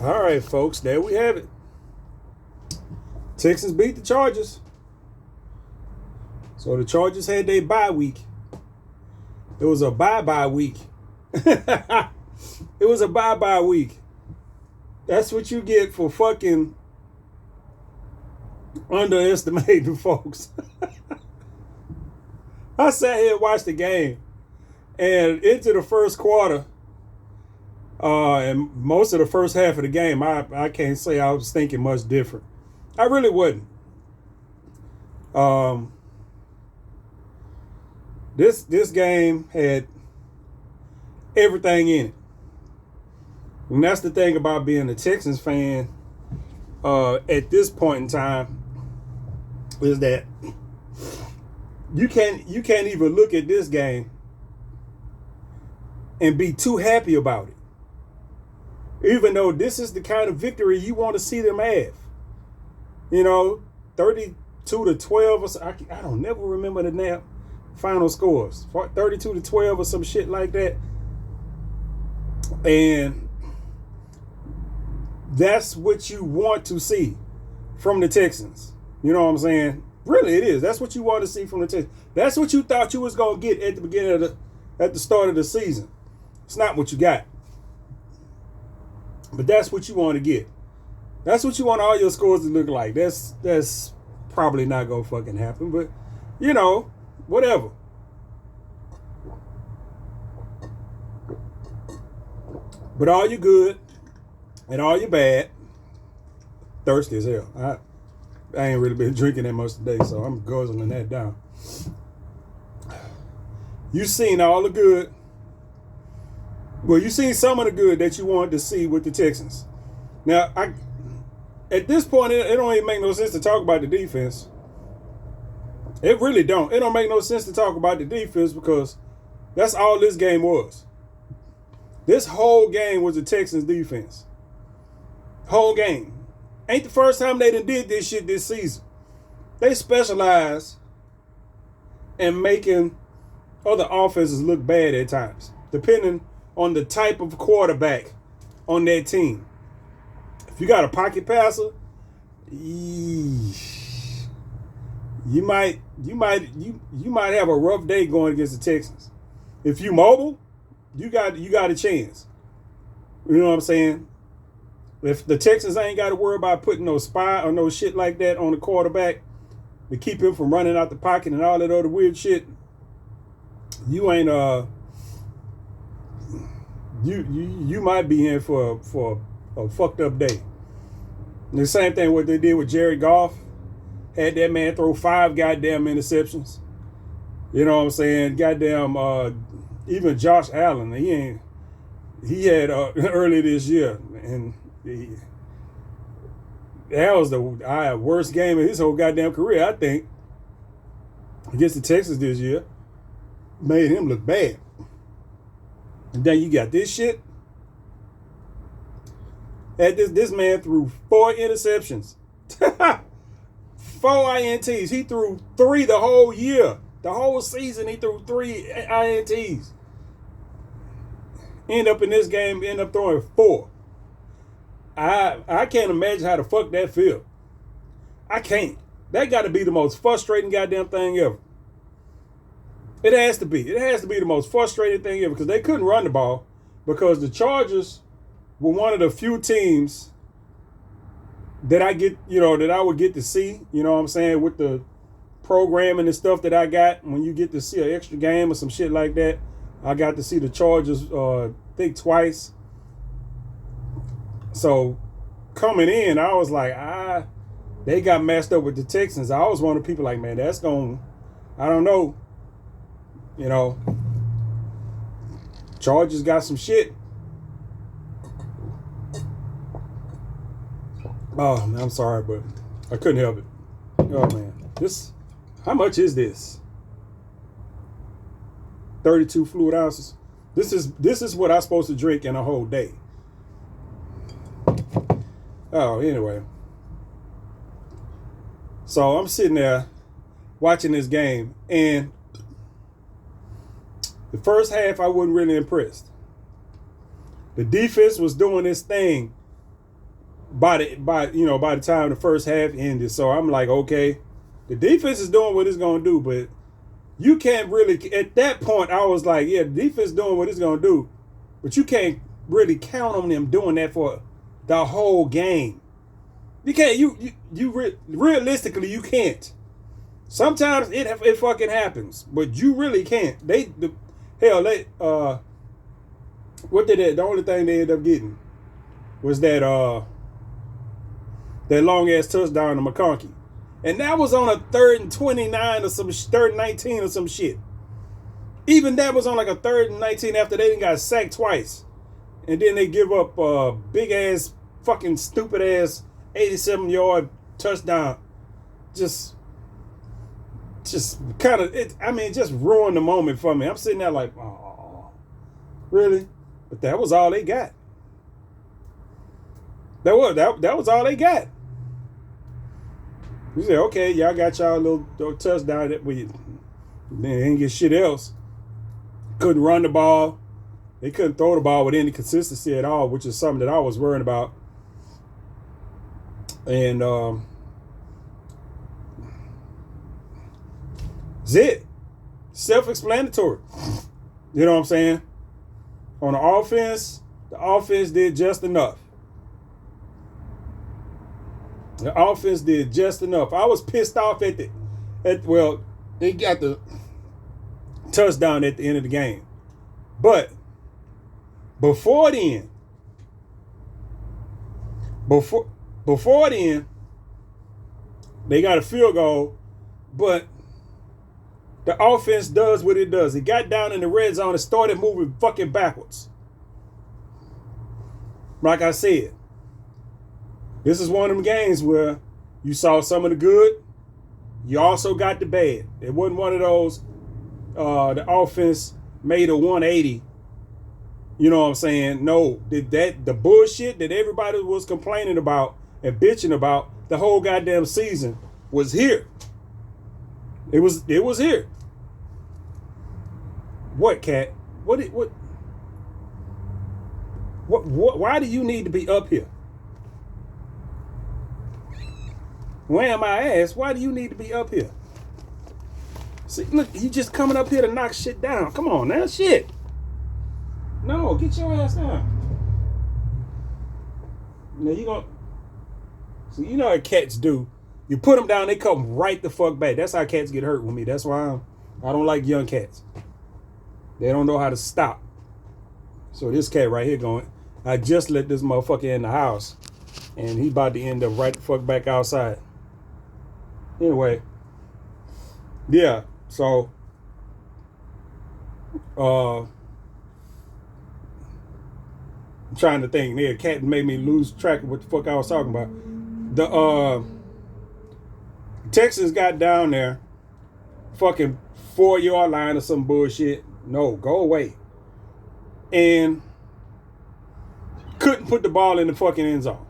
All right, folks, there we have it. Texans beat the Chargers. So the Chargers had their bye week. It was a bye week. It was a bye week. That's what you get for fucking underestimating folks. I sat here and watched the game. And into the first quarter, and most of the first half of the game, I can't say I was thinking much different. I really wouldn't. This game had everything in it. And that's the thing about being a Texans fan at this point in time, is that you can't even look at this game and be too happy about it. Even though this is the kind of victory you want to see them have. 32-12 or so, I don't never remember the final scores. 32-12 or some shit like that. And that's what you want to see from the Texans. You know what I'm saying? Really, it is. That's what you want to see from the Texans. That's what you thought you was going to get at the beginning of at the start of the season. It's not what you got. But that's what you want to get. That's what you want all your scores to look like. That's probably not going to fucking happen. But, whatever. But all you good and all you bad, thirsty as hell. I ain't really been drinking that much today, so I'm guzzling that down. You seen all the good. Well, you seen some of the good that you wanted to see with the Texans. Now, at this point, it don't even make no sense to talk about the defense. It really don't. It don't make no sense to talk about the defense because that's all this game was. This whole game was the Texans defense. Whole game. Ain't the first time they done did this shit this season. They specialize in making other offenses look bad at times, depending on the type of quarterback on that team. If you got a pocket passer, you might have a rough day going against the Texans. If you mobile, you got a chance. You know what I'm saying? If the Texans ain't got to worry about putting no spy or no shit like that on the quarterback to keep him from running out the pocket and all that other weird shit, you ain't you might be in for a fucked up day. And the same thing what they did with Jared Goff. Had that man throw 5 goddamn interceptions. You know what I'm saying? Goddamn, even Josh Allen, he had earlier this year, and that was the worst game of his whole goddamn career, I think, against the Texans this year. Made him look bad. And then you got this shit. This man threw 4 interceptions. 4 INTs. He threw 3 the whole year. The whole season he threw 3 INTs. End up in this game, end up throwing 4. I can't imagine how the fuck that feel. I can't. That got to be the most frustrating goddamn thing ever. It has to be. It has to be the most frustrating thing ever because they couldn't run the ball because the Chargers were one of the few teams that I would get to see, you know what I'm saying, with the programming and stuff that I got. When you get to see an extra game or some shit like that, I got to see the Chargers, I think twice. So coming in, I was like, they got messed up with the Texans. I was one of the people like, man, that's going, I don't know. Chargers got some shit. Oh, man, I'm sorry, but I couldn't help it. Oh, man. How much is this? 32 fluid ounces. This is what I'm supposed to drink in a whole day. Oh, anyway. So I'm sitting there watching this game, and the first half I wasn't really impressed. The defense was doing this thing by the time the first half ended. So I'm like, okay, the defense is doing what it's gonna do, but you can't really at that point I was like, yeah, the defense is doing what it's gonna do, but you can't really count on them doing that for the whole game. You can't. Realistically you can't. Sometimes it fucking happens, but you really can't. What did the only thing they ended up getting was that long ass touchdown to McConkey. And that was on a 3rd and 29 or some 3rd and 19 or some shit. Even that was on like a 3rd and 19 after they got sacked twice. And then they give up a big ass fucking stupid ass 87-yard touchdown. Just kind of just ruined the moment for me. I'm sitting there like, oh, really? But that was all they got. That was all they got. You say, okay, y'all got y'all little touchdown that we didn't get shit else. Couldn't run the ball. They couldn't throw the ball with any consistency at all, which is something that I was worrying about. And that's it. Self-explanatory. You know what I'm saying? On the offense did just enough. The offense did just enough. I was pissed off they got the touchdown at the end of the game. But before then, they got a field goal, but the offense does what it does. It got down in the red zone and started moving fucking backwards. Like I said, this is one of them games where you saw some of the good, you also got the bad. It wasn't one of those, the offense made a 180. You know what I'm saying? No, the bullshit that everybody was complaining about and bitching about the whole goddamn season was here. It was here. What, Cat? What? Why do you need to be up here? Wham my ass, why do you need to be up here? See, look, you just coming up here to knock shit down. Come on now, shit. No, get your ass down. Now you gonna... So you know what cats do. You put them down, they come right the fuck back. That's how cats get hurt with me. That's why I don't like young cats. They don't know how to stop. So this cat right here going, I just let this motherfucker in the house. And he about to end up right the fuck back outside. Anyway. Yeah, so I'm trying to think. Yeah, cat made me lose track of what the fuck I was talking about. The Texans got down there, fucking 4-yard line or some bullshit. No, go away. And couldn't put the ball in the fucking end zone.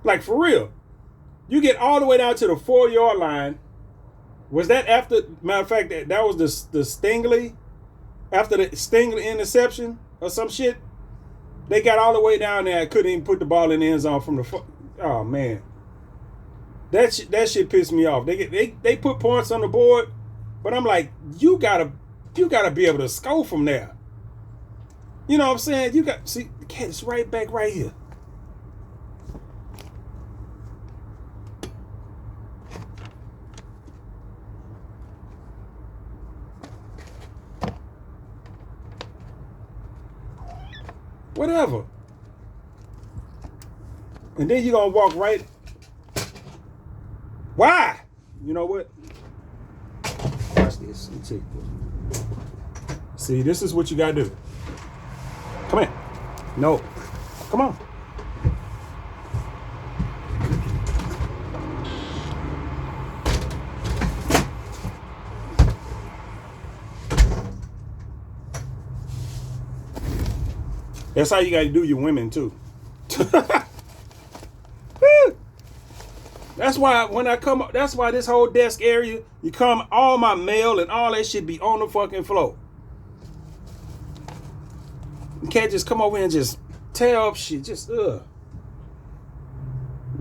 Like, for real. You get all the way down to the 4-yard line. Was that after, matter of fact, that was the Stingley, after the Stingley interception or some shit? They got all the way down there and couldn't even put the ball in the end zone from the oh, man. That shit pissed me off. They put points on the board, but I'm like, you gotta be able to score from there. You know what I'm saying? See, the cat is right back right here. Whatever. And then you're gonna walk right. Why? You know what? Watch this. Let me take this. See, this is what you gotta do. Come here. No. Come on. That's how you gotta do your women too. That's why when I come up, that's why this whole desk area, you come, all my mail and all that shit be on the fucking floor. You can't just come over and just tear up shit, just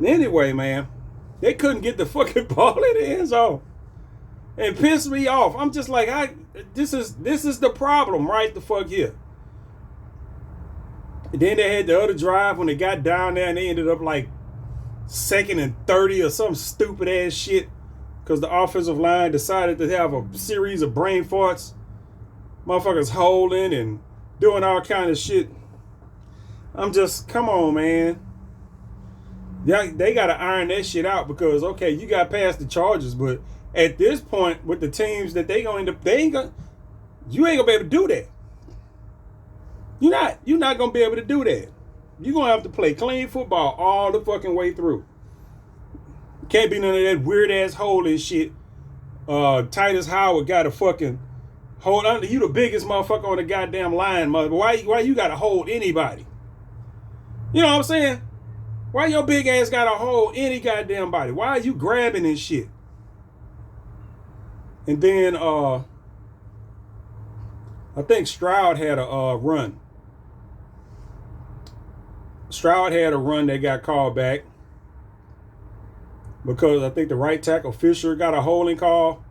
Anyway, man, they couldn't get the fucking ball in the end zone. And pissed me off. I'm just like, this is the problem right the fuck here. And then they had the other drive when they got down there and they ended up like 2nd and 30 or some stupid ass shit because the offensive line decided to have a series of brain farts. Motherfuckers holding and doing all kind of shit. I'm just, come on, man. Yeah, they got to iron that shit out because, okay, you got past the Chargers, but at this point with the teams that you ain't gonna be able to do that. You're not gonna be able to do that. You're gonna have to play clean football all the fucking way through. Can't be none of that weird ass holding shit. Titus Howard got to fucking hold on. You the biggest motherfucker on the goddamn line, mother. Why you gotta hold anybody? You know what I'm saying? Why your big ass gotta hold any goddamn body? Why are you grabbing and shit? And then I think Stroud had a run. Stroud had a run that got called back because I think the right tackle Fisher got a holding call.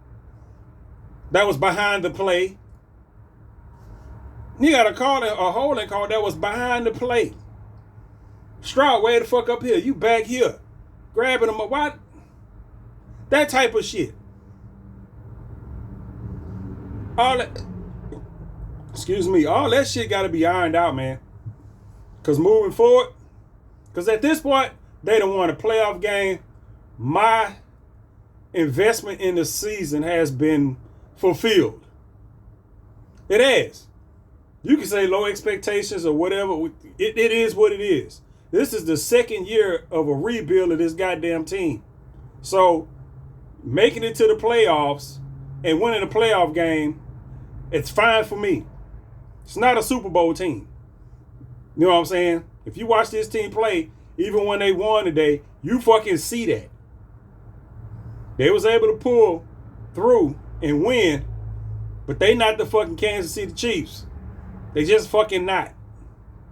That was behind the play. He got a holding call that was behind the play. Stroud, way the fuck up here. You back here. Grabbing him up. Why? That type of shit. All that shit got to be ironed out, man. Because moving forward, because at this point, they don't want a playoff game. My investment in the season has been fulfilled. It has. You can say low expectations or whatever. It is what it is. This is the second year of a rebuild of this goddamn team. So, making it to the playoffs and winning a playoff game, it's fine for me. It's not a Super Bowl team. You know what I'm saying? If you watch this team play, even when they won today, you fucking see that. They was able to pull through and win, but they not the fucking Kansas City Chiefs. They just fucking not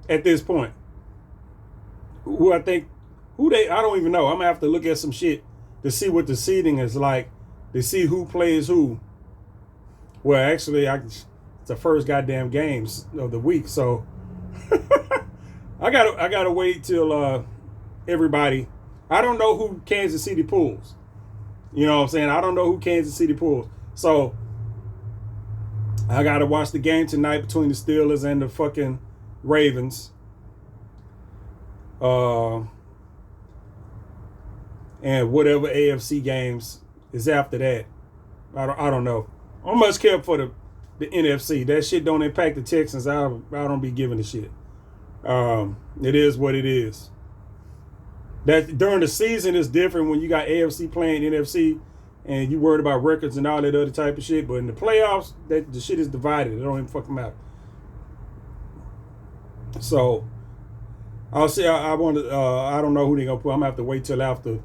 at this point. I don't even know. I'm gonna have to look at some shit to see what the seeding is like, to see who plays who. Well, actually, it's the first goddamn games of the week, so I gotta wait till everybody. I don't know who Kansas City pulls. You know what I'm saying? I don't know who Kansas City pulls. So I gotta watch the game tonight between the Steelers and the fucking Ravens. And whatever AFC games is after that. I don't know. I much care for the NFC. That shit don't impact the Texans. I don't be giving a shit. It is what it is. That during the season is different when you got AFC playing NFC and you worried about records and all that other type of shit. But in the playoffs, the shit is divided. It don't even fucking matter. So I'll see. I want to. I don't know who they gonna put. I'm gonna have to wait till after.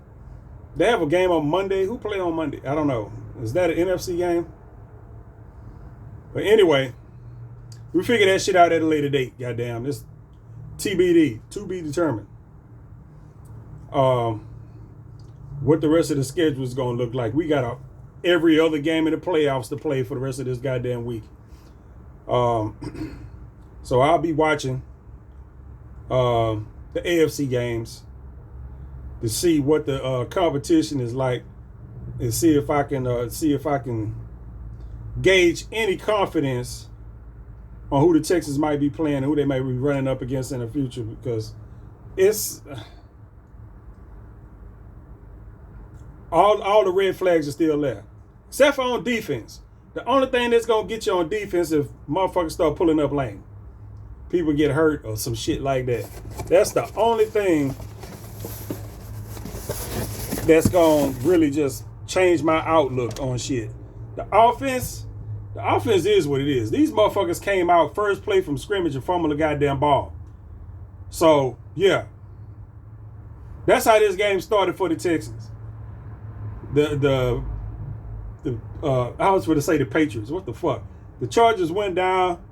They have a game on Monday. Who play on Monday? I don't know. Is that an NFC game? But anyway, we figure that shit out at a later date. Goddamn, this TBD, to be determined. What the rest of the schedule is gonna look like. We got every other game in the playoffs to play for the rest of this goddamn week. So I'll be watching the AFC games to see what the competition is like and see if I can gauge any confidence on who the Texans might be playing and who they might be running up against in the future, because it's all the red flags are still there, except for on defense. The only thing that's gonna get you on defense if motherfuckers start pulling up lane, people get hurt or some shit like that. That's the only thing that's gonna really just change my outlook on shit. The offense is what it is. These motherfuckers came out first play from scrimmage and fumbled the goddamn ball. So yeah, that's how this game started for the Texans. I was going to say the Patriots. What the fuck? The Chargers went down,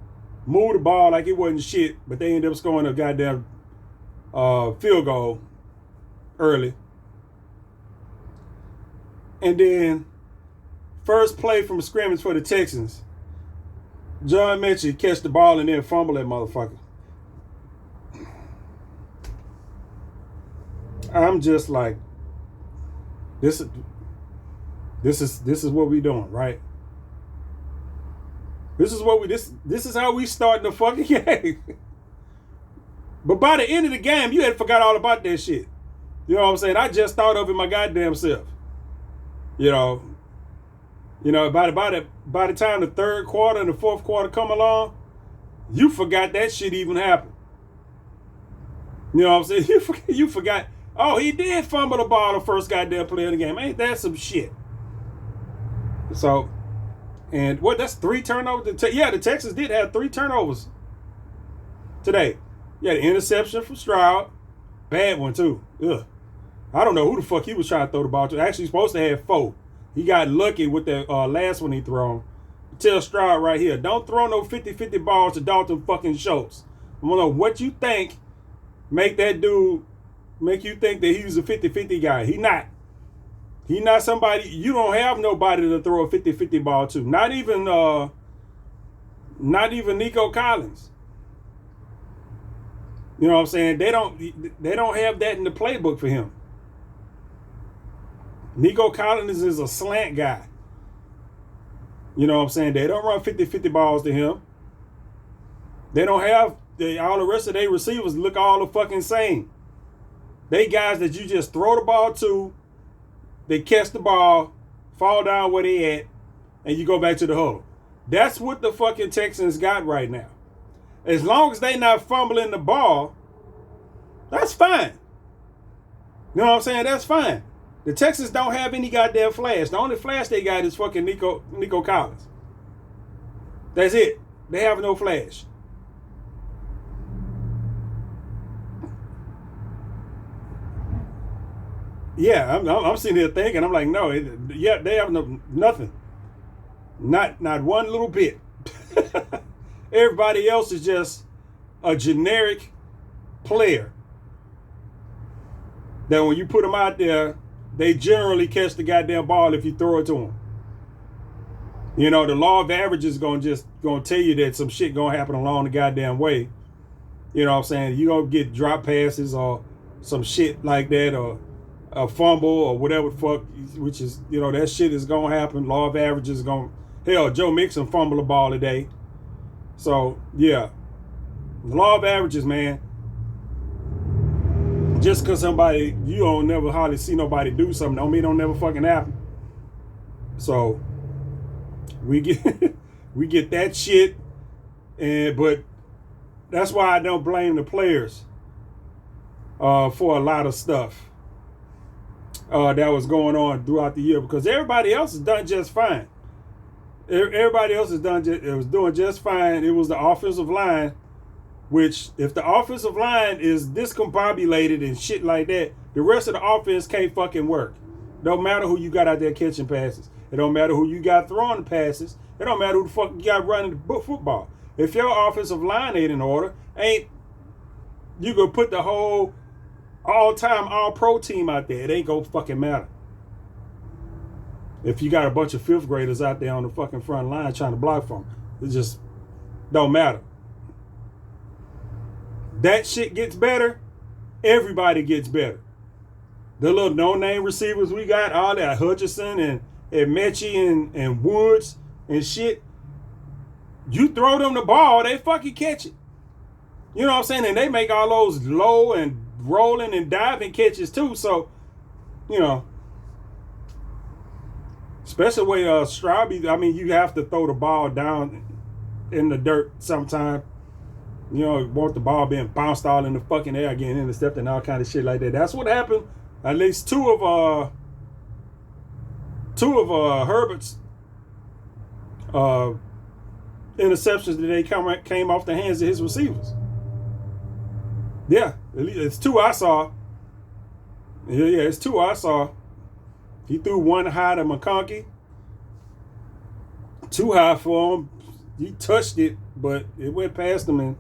moved the ball like it wasn't shit, but they ended up scoring a goddamn field goal early. And then first play from scrimmage for the Texans, John Mechie catch the ball and then fumble that motherfucker. I'm just like, this is what we doing, right? This is how we starting the fucking game. But by the end of the game, you had forgot all about that shit. You know what I'm saying? I just thought of it my goddamn self. You know, by the time the third quarter and the fourth quarter come along, you forgot that shit even happened. You know what I'm saying? You forgot. Oh, he did fumble the ball the first goddamn play of the game. Ain't that some shit? So, and what? That's 3 turnovers. The Texans did have 3 turnovers today. Yeah, the interception from Stroud, bad one too. Ugh. I don't know who the fuck he was trying to throw the ball to. Actually, supposed to have 4. He got lucky with the last one he thrown. Tell Stroud right here, don't throw no 50-50 balls to Dalton fucking Schultz. I don't know what you think make that dude make you think that he's a 50-50 guy. He not. He not somebody, you don't have nobody to throw a 50-50 ball to. Not even Nico Collins. You know what I'm saying? They don't have that in the playbook for him. Nico Collins is a slant guy. You know what I'm saying? They don't run 50-50 balls to him. They don't have all the rest of their receivers look all the fucking same. They guys that you just throw the ball to, they catch the ball, fall down where they at, and you go back to the huddle. That's what the fucking Texans got right now. As long as they not fumbling the ball, that's fine. You know what I'm saying? That's fine. The Texans don't have any goddamn flash. The only flash they got is fucking Nico Collins. That's it. They have no flash. Yeah, I'm sitting here thinking, I'm like, no, they have nothing. Not one little bit. Everybody else is just a generic player that when you put them out there, they generally catch the goddamn ball if you throw it to them. You know, the law of averages is gonna tell you that some shit gonna happen along the goddamn way. You know what I'm saying? You gonna get drop passes or some shit like that, or a fumble or whatever the fuck, which is, you know, that shit is gonna happen. Law of averages is gonna, hell, Joe Mixon fumbled the ball today. So yeah, the law of averages, man. Just because somebody, you don't never hardly see nobody do something, don't mean it don't never fucking happen. So we get that shit, but that's why I don't blame the players for a lot of stuff that was going on throughout the year, because everybody else has done just fine. Everybody else was doing just fine. It was the offensive line, which if the offensive line is discombobulated and shit like that, the rest of the offense can't fucking work. Don't matter who you got out there catching passes. It don't matter who you got throwing passes. It don't matter who the fuck you got running the football. If your offensive line ain't in order, you gonna put the whole all-time all-pro team out there. It ain't gonna fucking matter. If you got a bunch of fifth graders out there on the fucking front line trying to block for them, it just don't matter. That shit gets better, everybody gets better. The little no-name receivers we got, all that Hutchinson and Mechie and Woods and shit, you throw them the ball, they fucking catch it. You know what I'm saying? And they make all those low and rolling and diving catches too. So, you know, especially with Stroud, I mean, you have to throw the ball down in the dirt sometime. You know, want the ball being bounced all in the fucking air, getting intercepted and all kind of shit like that. That's what happened. At least two of Herbert's interceptions today came off the hands of his receivers. Yeah, it's 2 I saw. Yeah, it's 2 I saw. He threw one high to McConkey. Too high for him. He touched it, but it went past him, and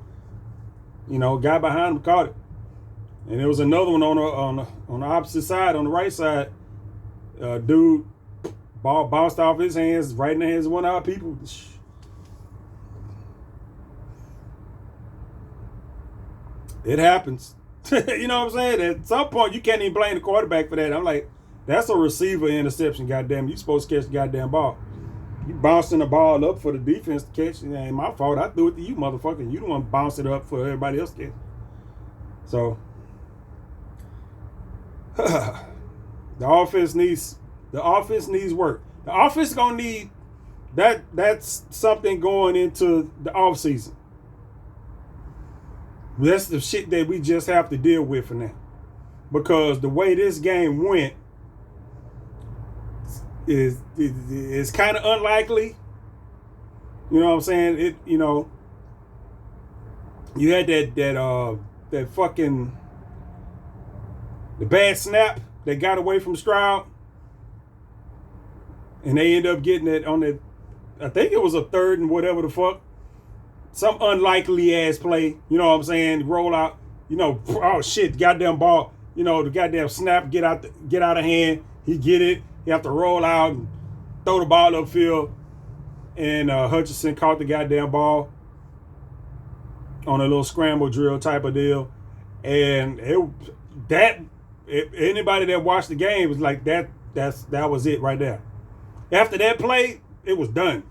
you know, guy behind him caught it. And there was another one on the opposite side, on the right side. Dude ball bounced off his hands, right in the hands of one of our people. It happens. You know what I'm saying? At some point, you can't even blame the quarterback for that. I'm like, that's a receiver interception, goddamn. You supposed to catch the goddamn ball. You bouncing the ball up for the defense to catch. It ain't my fault. I threw it to you, motherfucker. You don't want to bounce it up for everybody else to catch. So, the offense needs work. The offense is gonna need that's something going into the offseason. That's the shit that we just have to deal with for now. Because the way this game went is kind of unlikely. You know what I'm saying? You had that fucking the bad snap that got away from Stroud. And they end up getting it on that, I think it was a third and whatever the fuck. Some unlikely ass play, you know what I'm saying? Roll out, oh shit, goddamn ball, the goddamn snap get out of hand. He get it. He have to roll out and throw the ball upfield. And Hutchinson caught the goddamn ball on a little scramble drill type of deal. And anybody that watched the game was like that was it right there. After that play, it was done.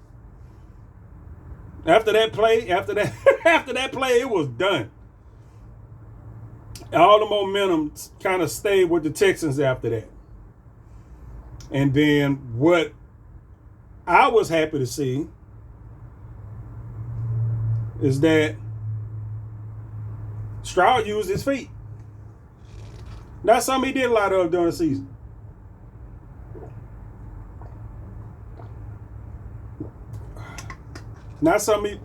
After that play, it was done. All the momentum kind of stayed with the Texans after that. And then what I was happy to see is that Stroud used his feet. That's something he did a lot of during the season. Not something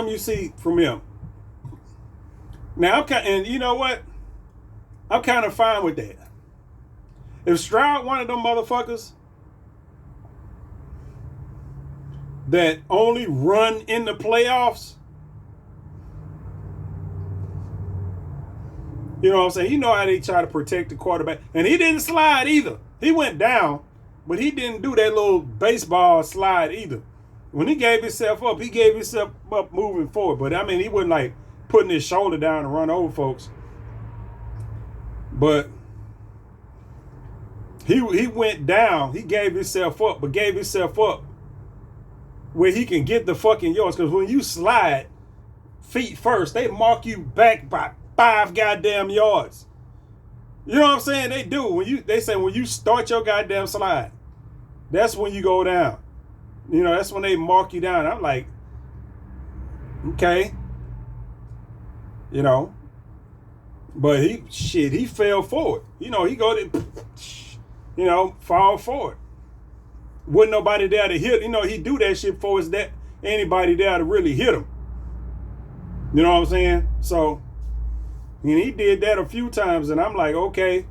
you see from him. Now, and you know what? I'm kind of fine with that. If Stroud one of them motherfuckers that only run in the playoffs, you know what I'm saying? You know how they try to protect the quarterback. And he didn't slide either. He went down, but he didn't do that little baseball slide either. When he gave himself up, moving forward. But, I mean, he wasn't, like, putting his shoulder down and run over folks. But he went down. He gave himself up, but gave himself up where he can get the fucking yards. Because when you slide feet first, they mark you back by 5 goddamn yards. You know what I'm saying? They do. They say when you start your goddamn slide, that's when you go down. That's when they mark you down. I'm like, okay. But he fell forward. He go to, fall forward. Wasn't nobody there to hit. He do that shit for us that anybody there to really hit him. You know what I'm saying? So, and he did that a few times, and I'm like, okay,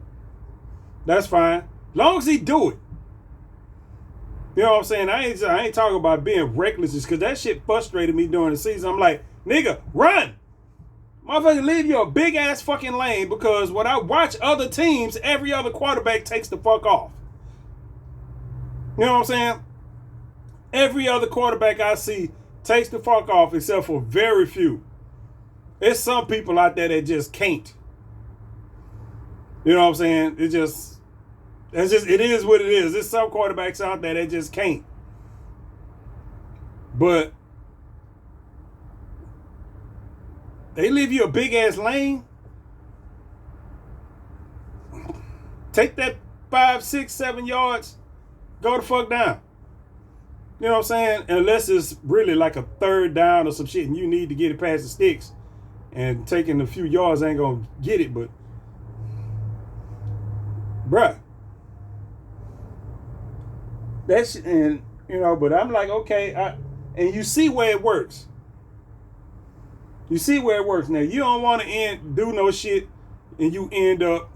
that's fine. Long as he do it. You know what I'm saying? I ain't talking about being reckless, because that shit frustrated me during the season. I'm like, nigga, run. Motherfucker, leave you a big ass fucking lane, because when I watch other teams, every other quarterback takes the fuck off. You know what I'm saying? Every other quarterback I see takes the fuck off, except for very few. There's some people out there that just can't. You know what I'm saying? It is what it is. There's some quarterbacks out there that just can't. But they leave you a big ass lane. Take that 5, 6, 7 yards. Go the fuck down. You know what I'm saying? Unless it's really like a third down or some shit and you need to get it past the sticks. And taking a few yards ain't gonna get it, but bruh. That's, and but I'm like, okay, and you see where it works. You see where it works. Now you don't want to do no shit and you end up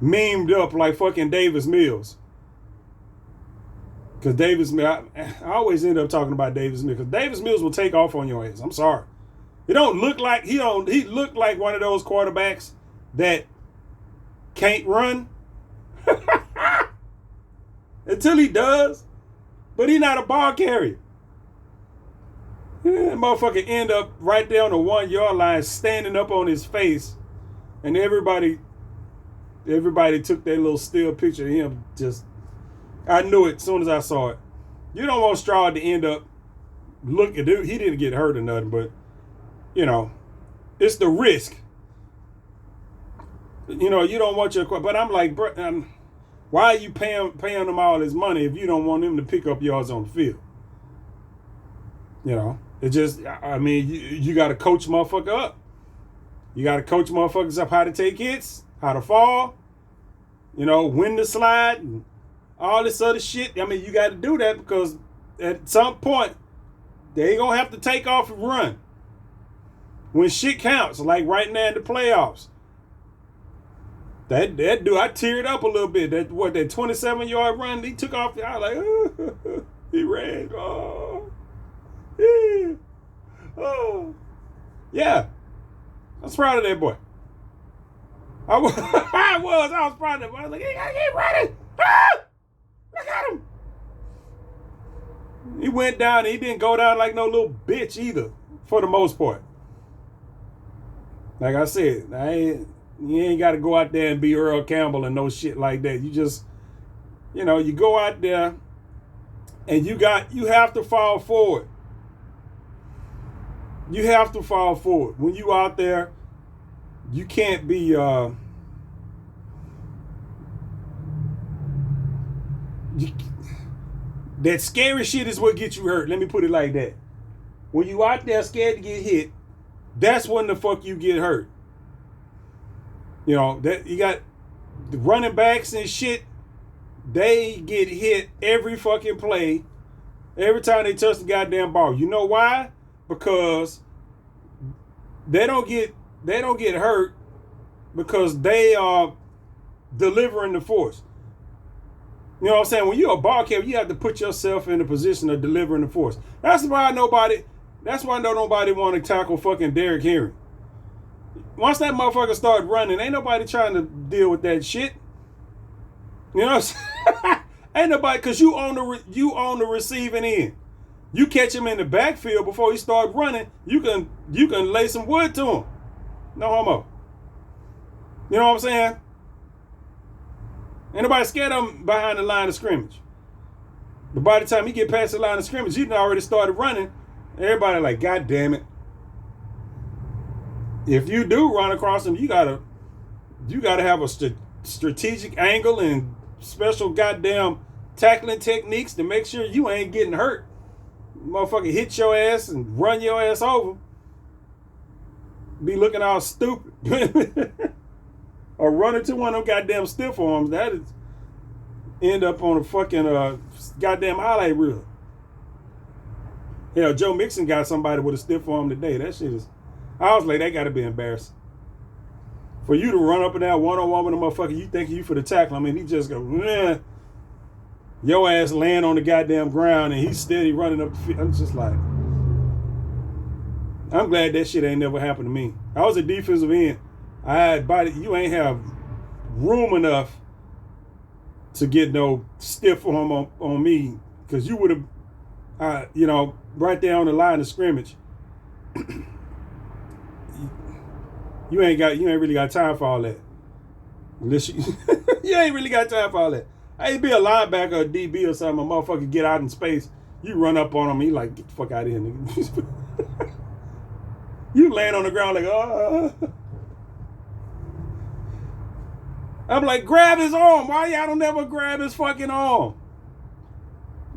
memed up like fucking Davis Mills. Because Davis Mills, I always end up talking about Davis Mills, because Davis Mills will take off on your ass. I'm sorry. It don't look like he looked like one of those quarterbacks that can't run. Until he does. But he's not a ball carrier. Yeah, that motherfucker end up right there on the 1 yard line, standing up on his face, and everybody took that little still picture of him. Just, I knew it as soon as I saw it. You don't want Stroud to end up looking. He didn't get hurt or nothing, but it's the risk. You don't want your. But I'm like, bro, why are you paying them all this money if you don't want them to pick up yards on the field? It just, you got to coach motherfucker up. You got to coach motherfuckers up how to take hits, how to fall, when to slide, and all this other shit. You got to do that because at some point, they going to have to take off and run. When shit counts, like right now in the playoffs. That dude, I teared up a little bit. That 27-yard run, he took off. I was like, he ran. Oh. Yeah. Oh. Yeah. I was proud of that boy. I was proud of that boy. I was like, he gotta keep running. Ah! Look at him. He went down and he didn't go down like no little bitch either, for the most part. Like I said, you ain't got to go out there and be Earl Campbell and no shit like that. You just, you go out there and you have to fall forward. You have to fall forward. When you out there, you can't be that scary shit is what gets you hurt. Let me put it like that. When you out there scared to get hit, that's when the fuck you get hurt. That you got the running backs and shit, they get hit every fucking play, every time they touch the goddamn ball. You know why? Because they don't get hurt because they are delivering the force. You know what I'm saying? When you're a ball carrier, you have to put yourself in a position of delivering the force. That's why nobody want to tackle fucking Derrick Henry. Once that motherfucker start running, ain't nobody trying to deal with that shit. You know what I'm saying? Ain't nobody, because you on the receiving end. You catch him in the backfield before he start running, you can lay some wood to him. No homo. You know what I'm saying? Ain't nobody scared of him behind the line of scrimmage. But by the time he get past the line of scrimmage, he done already started running. Everybody like, God damn it. If you do run across him, you gotta have a strategic angle and special goddamn tackling techniques to make sure you ain't getting hurt. Motherfucker hit your ass and run your ass over. Be looking all stupid. Or run into one of them goddamn stiff arms. That is end up on a fucking goddamn highlight reel. Hell, Joe Mixon got somebody with a stiff arm today. That shit is, I was like, that gotta be embarrassing. For you to run up and down one-on-one with a motherfucker, you think you for the tackle. He just go, meh. Your ass laying on the goddamn ground and he's steady running up the field. I'm just like, I'm glad that shit ain't never happened to me. I was a defensive end. I had body, you ain't have room enough to get no stiff arm on me, because you would have, right there on the line of scrimmage. You ain't really got time for all that. Unless you ain't really got time for all that. I ain't be a linebacker or a DB or something. A motherfucker get out in space. You run up on him. He like, get the fuck out of here, nigga. You laying on the ground like, oh. I'm like, grab his arm. Why y'all don't ever grab his fucking arm?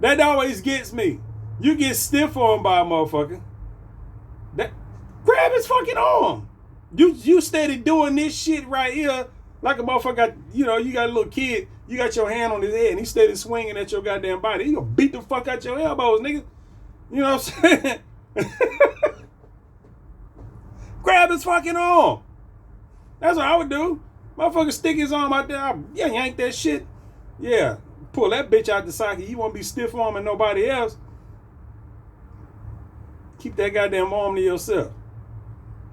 That always gets me. You get stiff armed by a motherfucker. Grab his fucking arm. You steady doing this shit right here like a motherfucker got, you got a little kid, you got your hand on his head and he steady swinging at your goddamn body. He gonna beat the fuck out your elbows, nigga. You know what I'm saying? Grab his fucking arm. That's what I would do. Motherfucker stick his arm out there, yank that shit. Yeah, pull that bitch out the socket. You won't be stiff arming nobody else. Keep that goddamn arm to yourself.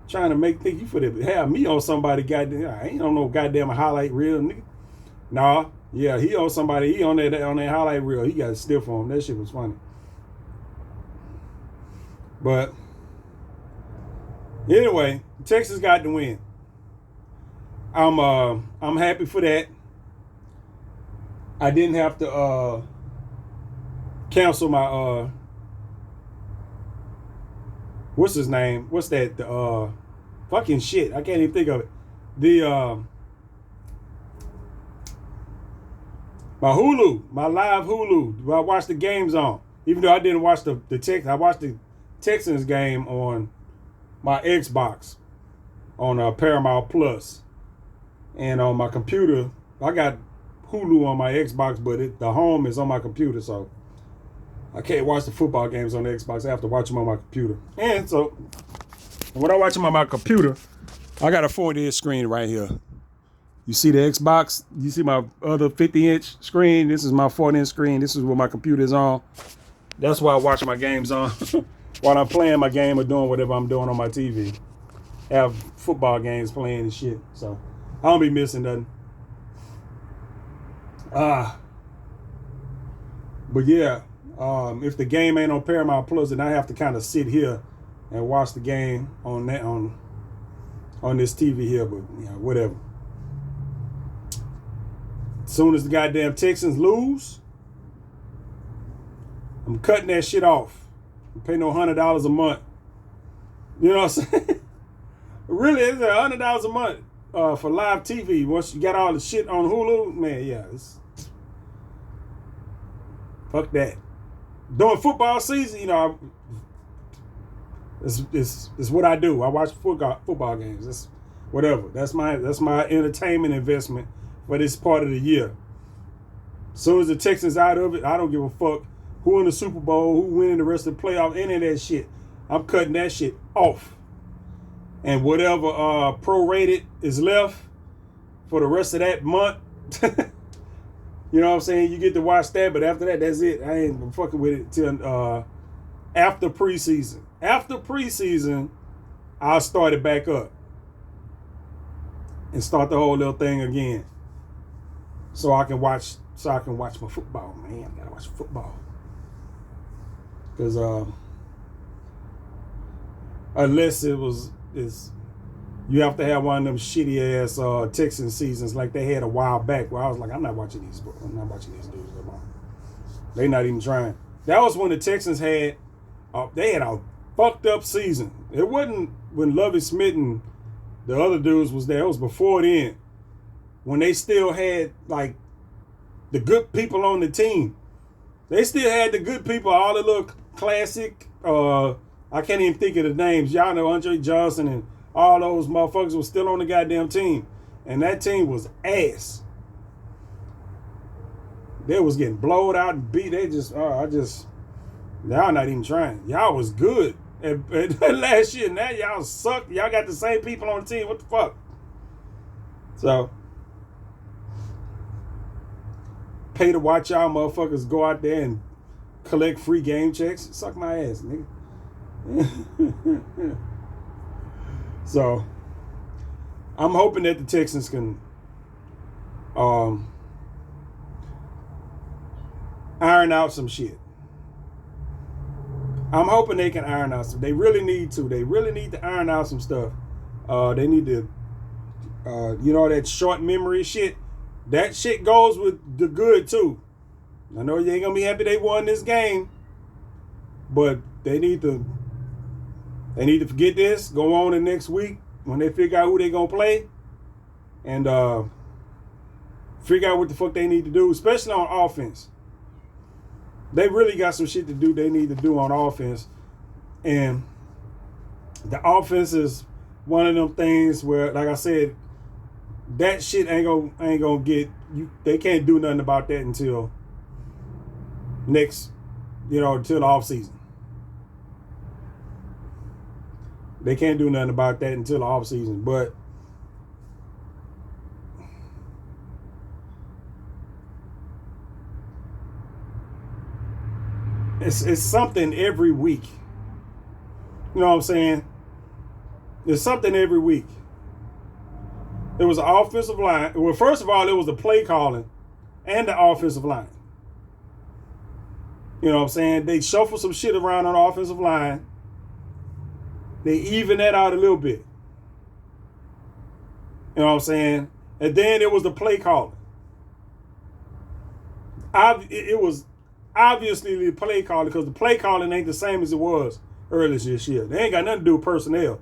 Trying to think you for have me on somebody goddamn. I ain't on no goddamn highlight reel, nigga. Nah, yeah, he on somebody. He on that highlight reel. He got stiff on him. That shit was funny. But anyway, Texas got the win. I'm happy for that. I didn't have to cancel my what's his name? What's that? The fucking shit. I can't even think of it. The my Hulu, my live Hulu, where I watched the games on. Even though I didn't watch the Texans, I watched the Texans game on my Xbox on Paramount Plus, and on my computer I got Hulu on my Xbox, but the home is on my computer, so I can't watch the football games on the Xbox. I have to watch them on my computer. And so when I watch them on my computer, I got a 40-inch screen right here. You see the Xbox? You see my other 50-inch screen? This is my 40-inch screen. This is what my computer is on. That's why I watch my games on while I'm playing my game or doing whatever I'm doing on my TV. Have football games playing and shit. So I don't be missing nothing. But yeah, if the game ain't on Paramount Plus, then I have to kind of sit here and watch the game on this TV here. But whatever. As soon as the goddamn Texans lose, I'm cutting that shit off. I pay no $100 a month. You know what I'm saying? Really, it's $100 a month for live TV. Once you got all the shit on Hulu, man, yeah, fuck that. During football season, it's what I do. I watch football games. That's whatever. That's my entertainment investment for this part of the year. As soon as the Texans out of it, I don't give a fuck who in the Super Bowl, who winning the rest of the playoff, any of that shit. I'm cutting that shit off. And whatever prorated is left for the rest of that month, you know what I'm saying? You get to watch that, but after that, that's it. I ain't fucking with it till after preseason. After preseason, I'll start it back up and start the whole little thing again. So I can watch my football, man. I gotta watch football. Because unless you have to have one of them shitty ass Texan seasons like they had a while back, where I was like, I'm not watching these dudes no more. They not even trying. That was when the Texans had a fucked up season. It wasn't when Lovie Smith and the other dudes was there. It was before then, when they still had like the good people on the team. They still had the good people, all the little classic. I can't even think of the names. Y'all know Andre Johnson and all those motherfuckers was still on the goddamn team. And that team was ass. They was getting blowed out and beat. They just, y'all not even trying. Y'all was good at last year. Now y'all suck. Y'all got the same people on the team. What the fuck? So, pay to watch y'all motherfuckers go out there and collect free game checks. Suck my ass, nigga. So, I'm hoping that the Texans can iron out some shit. I'm hoping they can iron out some. They really need to. They really need to iron out some stuff. They need to, that short memory shit. That shit goes with the good too. I know you ain't gonna be happy they won this game, but they need to forget this. Go on the next week when they figure out who they gonna play, and figure out what the fuck they need to do, especially on offense. They really got some shit to do. They need to do on offense, and the offense is one of them things where, like I said, that shit ain't gonna get you. They can't do nothing about that until until the off season. They can't do nothing about that until the off season. But it's something every week. You know what I'm saying? There's something every week. It was the offensive line. Well, first of all, it was the play calling and the offensive line. You know what I'm saying? They shuffled some shit around on the offensive line. They evened that out a little bit. You know what I'm saying? And then it was the play calling. It was obviously the play calling because the play calling ain't the same as it was earlier this year. They ain't got nothing to do with personnel.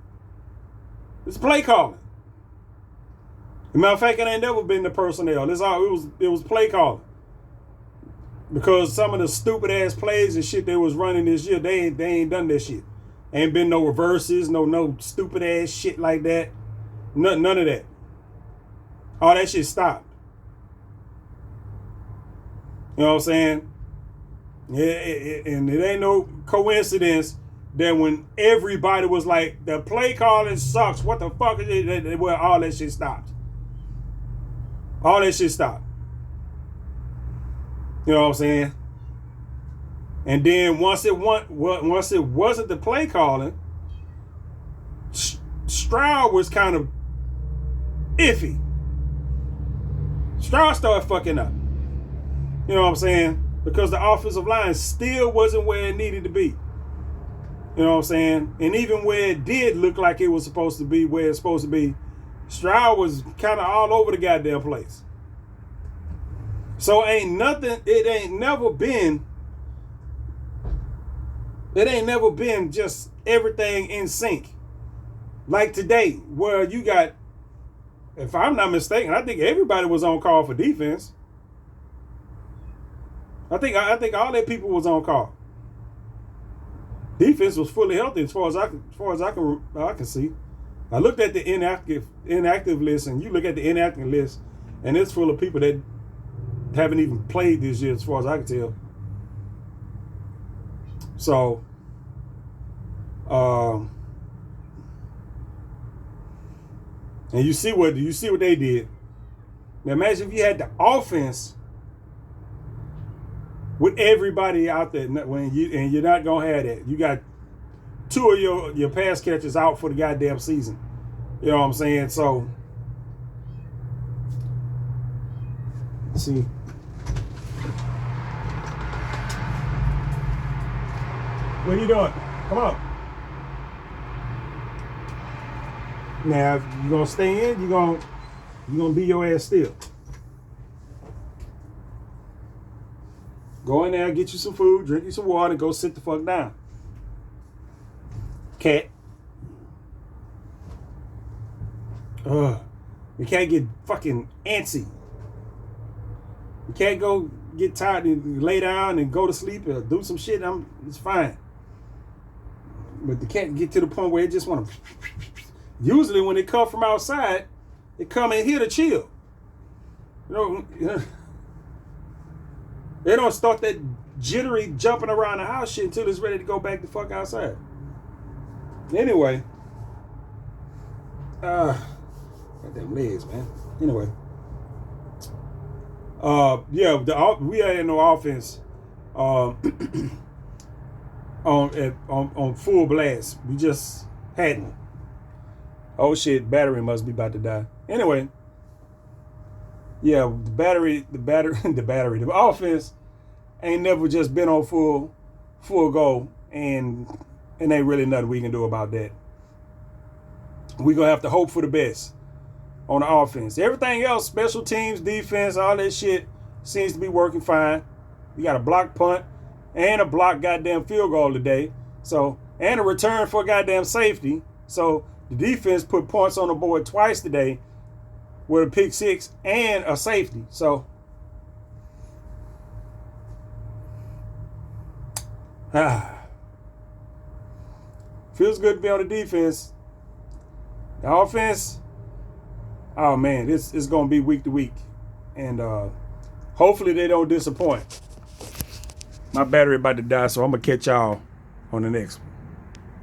It's play calling. As a matter of fact, it ain't never been the personnel. It was play calling. Because some of the stupid ass plays and shit they was running this year, they ain't done that shit. Ain't been no reverses, no stupid ass shit like that. None of that. All that shit stopped. You know what I'm saying? And it ain't no coincidence that when everybody was like, the play calling sucks, what the fuck is it? Well, all that shit stopped. All that shit stopped. You know what I'm saying? And then once it wasn't the play calling, Stroud was kind of iffy. Stroud started fucking up. You know what I'm saying? Because the offensive line still wasn't where it needed to be. You know what I'm saying? And even where it did look like it was supposed to be where it's supposed to be, Stroud was kind of all over the goddamn place. So it ain't never been just everything in sync. Like today, where you got, if I'm not mistaken, I think everybody was on call for defense. I think all that people was on call. Defense was fully healthy as far as I can see. I looked at the inactive list, and you look at the inactive list, and it's full of people that haven't even played this year, as far as I can tell. So, and you see what they did. Now imagine if you had the offense with everybody out there and you're not gonna have that. You got two of your pass catchers out for the goddamn season. You know what I'm saying? So, let's see. What are you doing? Come on. Now, if you're gonna stay in, you're gonna be your ass still. Go in there, get you some food, drink you some water, and go sit the fuck down. Cat. You can't get fucking antsy. You can't go get tired and lay down and go to sleep or do some shit. It's fine. But they can't get to the point where it just want to. Usually when they come from outside, they come in here to chill. You know, they don't start that jittery jumping around the house shit until it's ready to go back the fuck outside. Anyway, goddamn legs, man. Anyway, we had no offense on full blast. We just hadn't. Oh shit, battery must be about to die. Anyway, yeah, the offense ain't never just been on full go, and ain't really nothing we can do about that. We gonna have to hope for the best on the offense. Everything else, special teams, defense, all that shit seems to be working fine. We got a block punt and a block goddamn field goal today. So, and a return for a goddamn safety. So the defense put points on the board twice today with a pick six and a safety. So, feels good to be on the defense. The offense, oh man, this is going to be week to week. And hopefully they don't disappoint. My battery about to die, so I'm going to catch y'all on the next one.